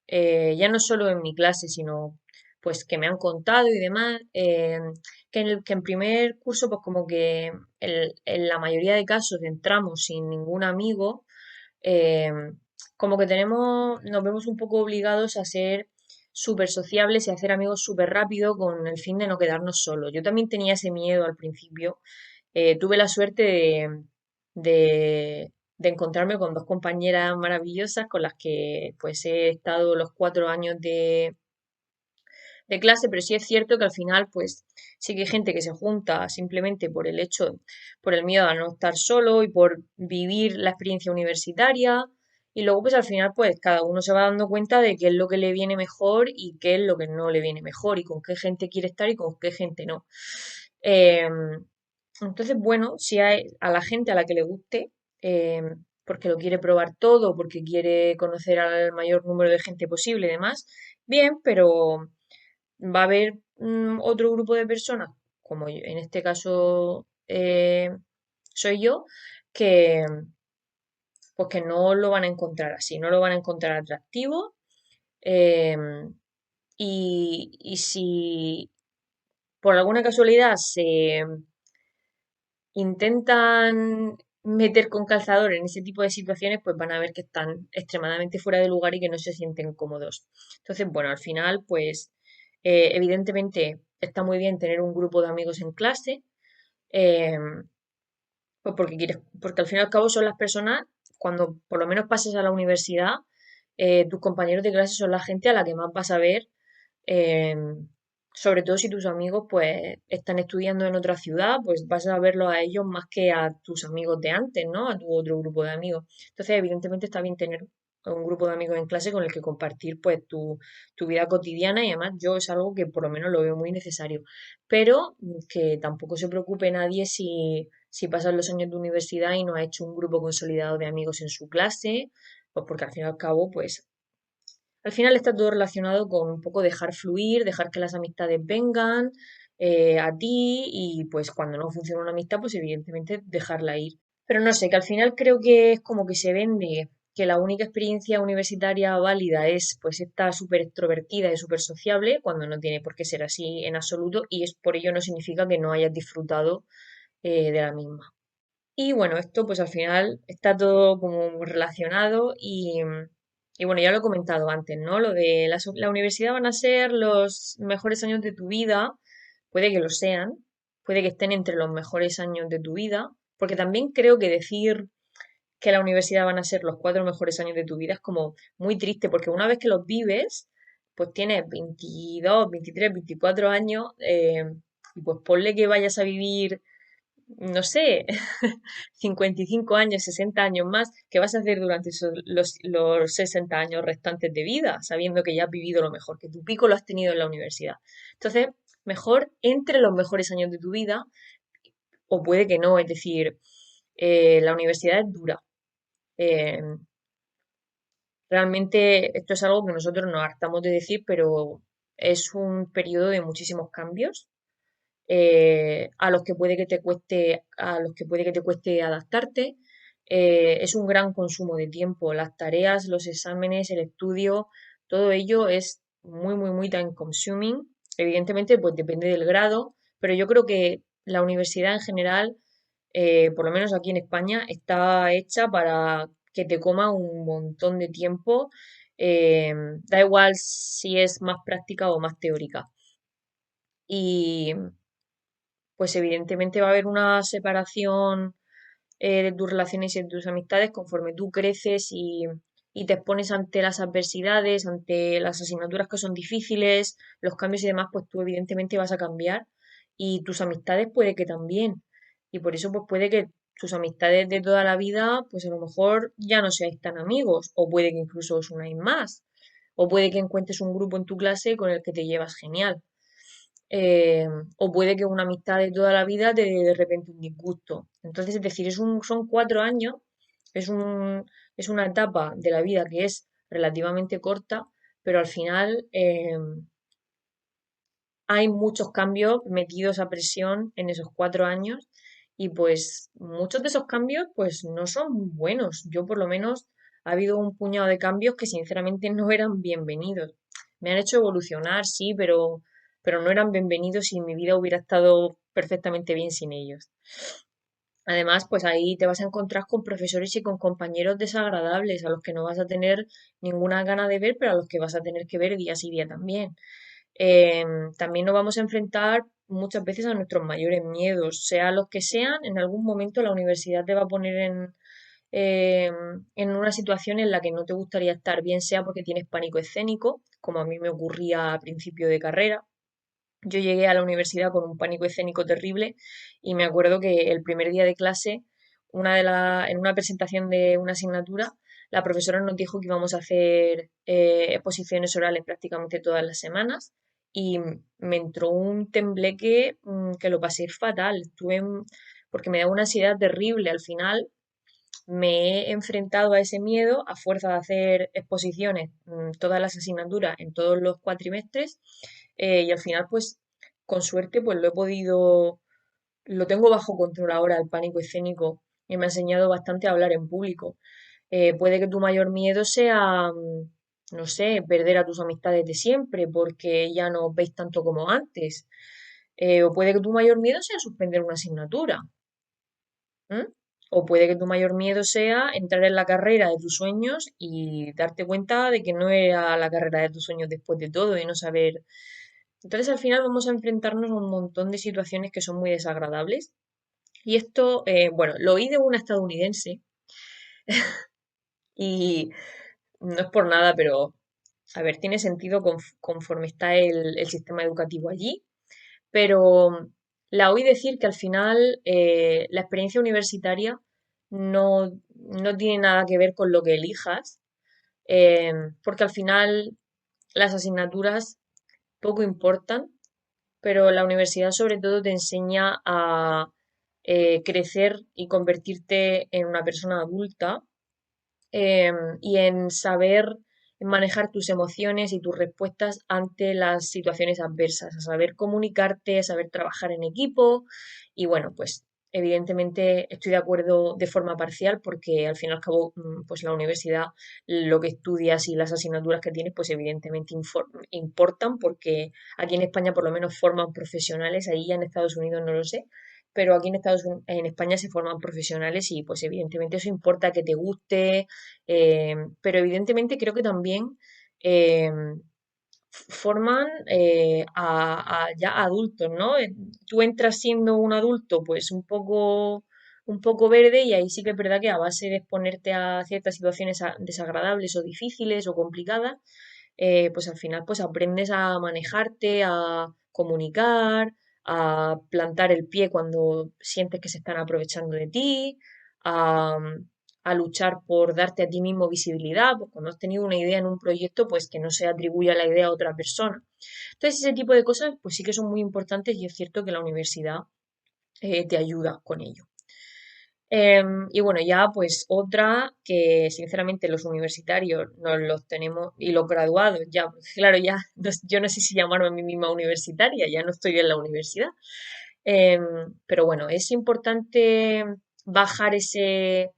ya no solo en mi clase, sino pues que me han contado y demás, que en primer curso pues como que en la mayoría de casos entramos sin ningún amigo, eh, como que nos vemos un poco obligados a ser súper sociables y a hacer amigos súper rápido con el fin de no quedarnos solos. Yo también tenía ese miedo al principio. Tuve la suerte de encontrarme con dos compañeras maravillosas con las que pues he estado los 4 años de clase, pero sí es cierto que al final, pues sí que hay gente que se junta simplemente por el hecho, por el miedo a no estar solo y por vivir la experiencia universitaria. Y luego, pues al final, pues cada uno se va dando cuenta de qué es lo que le viene mejor y qué es lo que no le viene mejor y con qué gente quiere estar y con qué gente no. Eh, entonces, bueno, si hay a la gente a la que le guste, eh, porque lo quiere probar todo, porque quiere conocer al mayor número de gente posible y demás, bien, pero va a haber otro grupo de personas, como en este caso soy yo, que pues que no lo van a encontrar así, no lo van a encontrar atractivo. eh, y si por alguna casualidad se intentan meter con calzador en ese tipo de situaciones, pues van a ver que están extremadamente fuera de lugar y que no se sienten cómodos. Entonces, bueno, al final, pues evidentemente está muy bien tener un grupo de amigos en clase, eh, pues porque quieres, porque al fin y al cabo son las personas, cuando por lo menos pases a la universidad, tus compañeros de clase son la gente a la que más vas a ver, eh, sobre todo si tus amigos pues están estudiando en otra ciudad, pues vas a verlos a ellos más que a tus amigos de antes, ¿no? A tu otro grupo de amigos. Entonces, evidentemente está bien tener un grupo de amigos en clase con el que compartir pues tu vida cotidiana y además yo es algo que por lo menos lo veo muy necesario. Pero que tampoco se preocupe nadie si pasan los años de universidad y no ha hecho un grupo consolidado de amigos en su clase, pues porque al fin y al cabo, pues al final está todo relacionado con un poco dejar fluir, dejar que las amistades vengan a ti y pues cuando no funciona una amistad, pues evidentemente dejarla ir. Pero no sé, que al final creo que es como que se vende que la única experiencia universitaria válida es pues esta súper extrovertida y súper sociable, cuando no tiene por qué ser así en absoluto y es por ello no significa que no hayas disfrutado de la misma. Y bueno, esto pues al final está todo como muy relacionado y bueno, ya lo he comentado antes, ¿no? Lo de la universidad van a ser los mejores años de tu vida, puede que lo sean, puede que estén entre los mejores años de tu vida, porque también creo que decir que la universidad van a ser los 4 mejores años de tu vida es como muy triste, porque una vez que los vives, pues tienes 22, 23, 24 años, y pues ponle que vayas a vivir no sé, 55 años, 60 años más, ¿qué vas a hacer durante los 60 años restantes de vida, sabiendo que ya has vivido lo mejor, que tu pico lo has tenido en la universidad? Entonces, mejor entre los mejores años de tu vida, o puede que no, es decir, la universidad es dura. Eh, Realmente esto es algo que nosotros nos hartamos de decir, pero es un periodo de muchísimos cambios a los que puede que te cueste, a los que puede que te cueste adaptarte. Es un gran consumo de tiempo. Las tareas, los exámenes, el estudio, todo ello es muy, muy, muy time consuming. Evidentemente, pues depende del grado, pero yo creo que la universidad en general, por lo menos aquí en España, está hecha para que te coma un montón de tiempo. Da igual si es más práctica o más teórica. Y, pues evidentemente va a haber una separación de tus relaciones y de tus amistades conforme tú creces y te expones ante las adversidades, ante las asignaturas que son difíciles, los cambios y demás, pues tú evidentemente vas a cambiar y tus amistades puede que también. Y por eso pues puede que tus amistades de toda la vida, pues a lo mejor ya no seáis tan amigos, o puede que incluso os unáis más, o puede que encuentres un grupo en tu clase con el que te llevas genial. Eh, o puede que una amistad de toda la vida te dé de repente un disgusto. Entonces, es decir, son 4 años Es un, es una etapa de la vida que es relativamente corta, pero al final hay muchos cambios metidos a presión en esos 4 años y pues muchos de esos cambios pues no son buenos. Yo por lo menos ha habido un puñado de cambios que sinceramente no eran bienvenidos. Me han hecho evolucionar, sí, pero no eran bienvenidos y mi vida hubiera estado perfectamente bien sin ellos. Además, pues ahí te vas a encontrar con profesores y con compañeros desagradables a los que no vas a tener ninguna gana de ver, pero a los que vas a tener que ver día sí día también. También nos vamos a enfrentar muchas veces a nuestros mayores miedos, sea los que sean, en algún momento la universidad te va a poner en una situación en la que no te gustaría estar, bien sea porque tienes pánico escénico, como a mí me ocurría a principio de carrera. Yo llegué a la universidad con un pánico escénico terrible y me acuerdo que el primer día de clase, en una presentación de una asignatura, la profesora nos dijo que íbamos a hacer exposiciones orales prácticamente todas las semanas y me entró un tembleque que lo pasé fatal. Porque me da una ansiedad terrible. Al final me he enfrentado a ese miedo a fuerza de hacer exposiciones todas las asignaturas en todos los cuatrimestres y al final pues con suerte pues lo tengo bajo control ahora el pánico escénico y me ha enseñado bastante a hablar en público. Puede que tu mayor miedo sea, no sé, perder a tus amistades de siempre porque ya no os veis tanto como antes. O puede que tu mayor miedo sea suspender una asignatura. ¿M? O puede que tu mayor miedo sea entrar en la carrera de tus sueños y darte cuenta de que no era la carrera de tus sueños después de todo y no saber. Entonces al final vamos a enfrentarnos a un montón de situaciones que son muy desagradables. Y esto, bueno, lo oí de una estadounidense y no es por nada, pero a ver, tiene sentido conforme está el sistema educativo allí, pero la oí decir que al final la experiencia universitaria no tiene nada que ver con lo que elijas, eh, porque al final las asignaturas poco importan, pero la universidad sobre todo te enseña a crecer y convertirte en una persona adulta y en saber manejar tus emociones y tus respuestas ante las situaciones adversas, a saber comunicarte, a saber trabajar en equipo y bueno, pues evidentemente estoy de acuerdo de forma parcial porque al fin y al cabo pues la universidad lo que estudias y las asignaturas que tienes pues evidentemente importan porque aquí en España por lo menos forman profesionales, ahí ya en Estados Unidos no lo sé, pero aquí en España se forman profesionales y pues evidentemente eso importa que te guste, pero evidentemente creo que también eh, forman a ya adultos, ¿no? Tú entras siendo un adulto pues un poco verde y ahí sí que es verdad que a base de exponerte a ciertas situaciones desagradables o difíciles o complicadas, pues al final pues aprendes a manejarte, a comunicar, a plantar el pie cuando sientes que se están aprovechando de ti, a, a luchar por darte a ti mismo visibilidad, pues cuando has tenido una idea en un proyecto, pues que no se atribuya la idea a otra persona. Entonces, ese tipo de cosas, pues sí que son muy importantes y es cierto que la universidad te ayuda con ello. Y bueno, ya pues otra que sinceramente los universitarios nos los tenemos y los graduados ya, pues, claro, ya yo no sé si llamarme a mí misma universitaria, ya no estoy en la universidad. Em, pero bueno, es importante bajar ese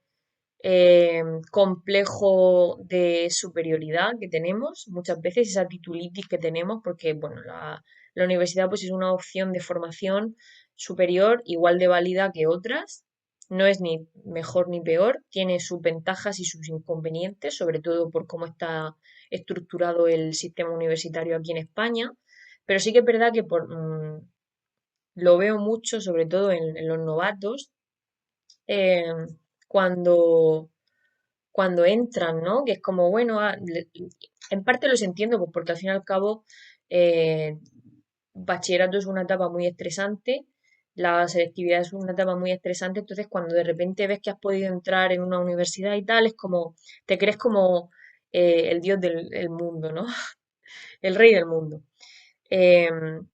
complejo de superioridad que tenemos, muchas veces esa titulitis que tenemos, porque bueno, la universidad pues es una opción de formación superior igual de válida que otras. No es ni mejor ni peor, tiene sus ventajas y sus inconvenientes, sobre todo por cómo está estructurado el sistema universitario aquí en España. Pero sí que es verdad que lo veo mucho, sobre todo en los novatos, eh, cuando cuando entran, ¿no? Que es como, bueno, en parte los entiendo, pues porque al fin y al cabo eh, bachillerato es una etapa muy estresante, la selectividad es una etapa muy estresante, entonces cuando de repente ves que has podido entrar en una universidad y tal, es como, te crees como el dios del mundo, ¿no? El rey del mundo. Em,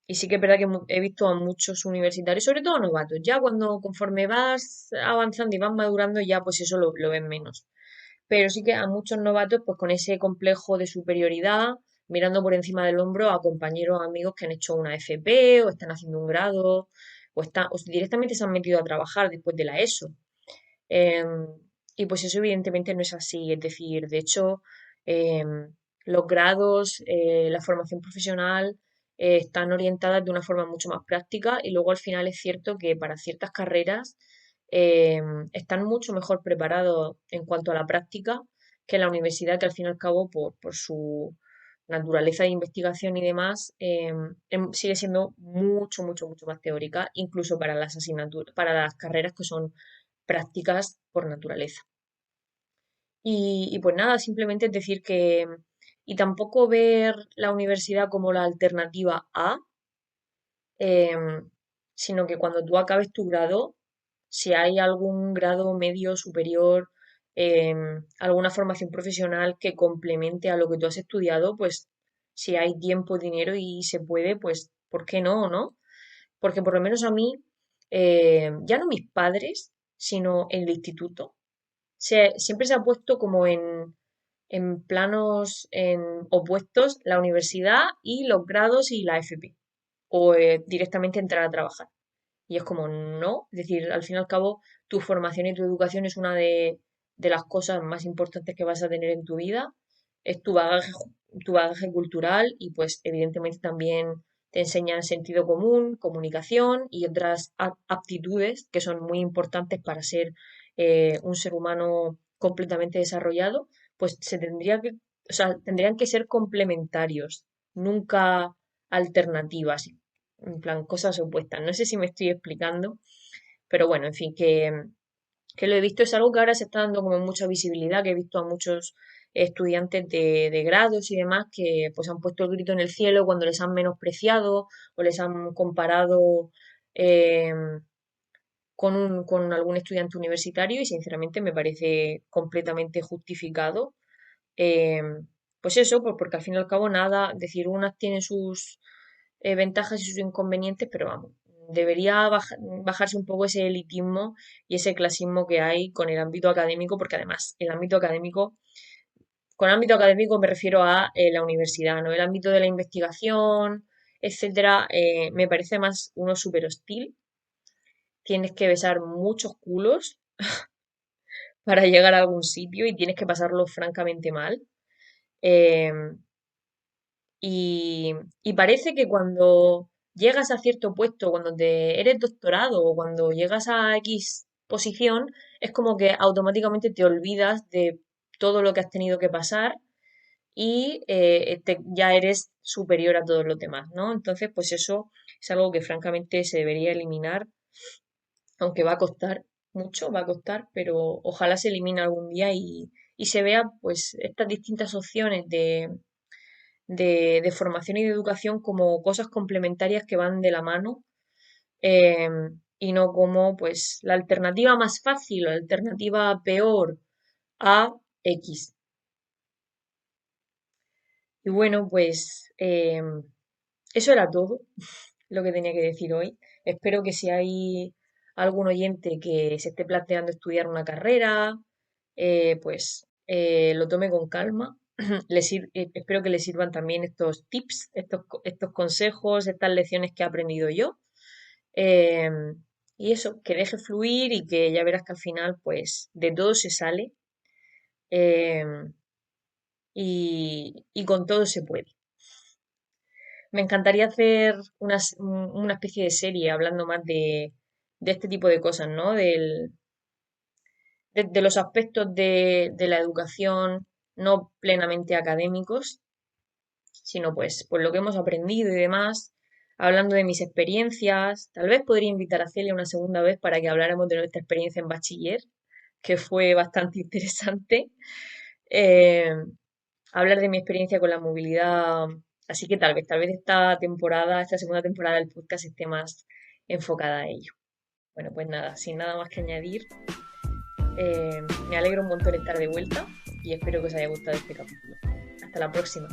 y sí que es verdad que he visto a muchos universitarios, sobre todo novatos, ya cuando conforme vas avanzando y vas madurando, ya pues eso lo ven menos. Pero sí que a muchos novatos, pues con ese complejo de superioridad, mirando por encima del hombro a compañeros, amigos que han hecho una FP o están haciendo un grado o directamente se han metido a trabajar después de la ESO. Em, y pues eso evidentemente no es así. Es decir, de hecho, los grados, la formación profesional están orientadas de una forma mucho más práctica y luego al final es cierto que para ciertas carreras están mucho mejor preparados en cuanto a la práctica que la universidad, que al fin y al cabo, por su naturaleza de investigación y demás, sigue siendo mucho, mucho, mucho más teórica, incluso para las asignaturas, para las carreras que son prácticas por naturaleza. Y pues nada, simplemente es decir que, y tampoco ver la universidad como la alternativa a, em, sino que cuando tú acabes tu grado, si hay algún grado medio superior, alguna formación profesional que complemente a lo que tú has estudiado, pues si hay tiempo, dinero y se puede, pues ¿por qué no, no? Porque por lo menos a mí, ya no mis padres, sino el instituto siempre se ha puesto como en planos en opuestos la universidad y los grados y la FP, o directamente entrar a trabajar. Y es como, no, es decir, al fin y al cabo, tu formación y tu educación es una de las cosas más importantes que vas a tener en tu vida, es tu bagaje cultural y pues evidentemente también te enseñan sentido común, comunicación y otras aptitudes que son muy importantes para ser un ser humano completamente desarrollado, pues o sea, tendrían que ser complementarios, nunca alternativas, en plan cosas opuestas. No sé si me estoy explicando, pero bueno, en fin, que lo he visto, es algo que ahora se está dando como mucha visibilidad, que he visto a muchos estudiantes de grados y demás que pues han puesto el grito en el cielo cuando les han menospreciado o les han comparado eh, con algún estudiante universitario y sinceramente me parece completamente justificado. Eh, pues eso, pues porque al fin y al cabo nada, decir, unas tienen sus ventajas y sus inconvenientes, pero vamos, debería bajarse un poco ese elitismo y ese clasismo que hay con el ámbito académico, porque además el ámbito académico, con ámbito académico me refiero a la universidad, ¿no? El ámbito de la investigación, etcétera, me parece más uno súper hostil. Tienes que besar muchos culos para llegar a algún sitio y tienes que pasarlo francamente mal. Em, Y, y parece que cuando llegas a cierto puesto, cuando te eres doctorado o cuando llegas a X posición, es como que automáticamente te olvidas de todo lo que has tenido que pasar y ya eres superior a todos los demás, ¿no? Entonces, pues eso es algo que francamente se debería eliminar, aunque va a costar mucho, va a costar, pero ojalá se elimine algún día y se vea pues estas distintas opciones de formación y de educación como cosas complementarias que van de la mano eh, y no como pues la alternativa más fácil o la alternativa peor a X. Y bueno, pues eso era todo lo que tenía que decir hoy. Espero que si hay algún oyente que se esté planteando estudiar una carrera, pues lo tome con calma. Espero que le sirvan también estos tips, estos consejos, estas lecciones que he aprendido yo. Em, y eso, que deje fluir y que ya verás que al final, pues, de todo se sale em, y con todo se puede. Me encantaría hacer una especie de serie hablando más de este tipo de cosas, ¿no? De los aspectos de la educación no plenamente académicos, sino pues por lo que hemos aprendido y demás, hablando de mis experiencias. Tal vez podría invitar a Celia una segunda vez para que habláramos de nuestra experiencia en bachiller, que fue bastante interesante. Eh, hablar de mi experiencia con la movilidad. Así que tal vez esta segunda temporada del podcast esté más enfocada a ello. Bueno, pues nada, sin nada más que añadir, me alegro un montón de estar de vuelta y espero que os haya gustado este capítulo. Hasta la próxima.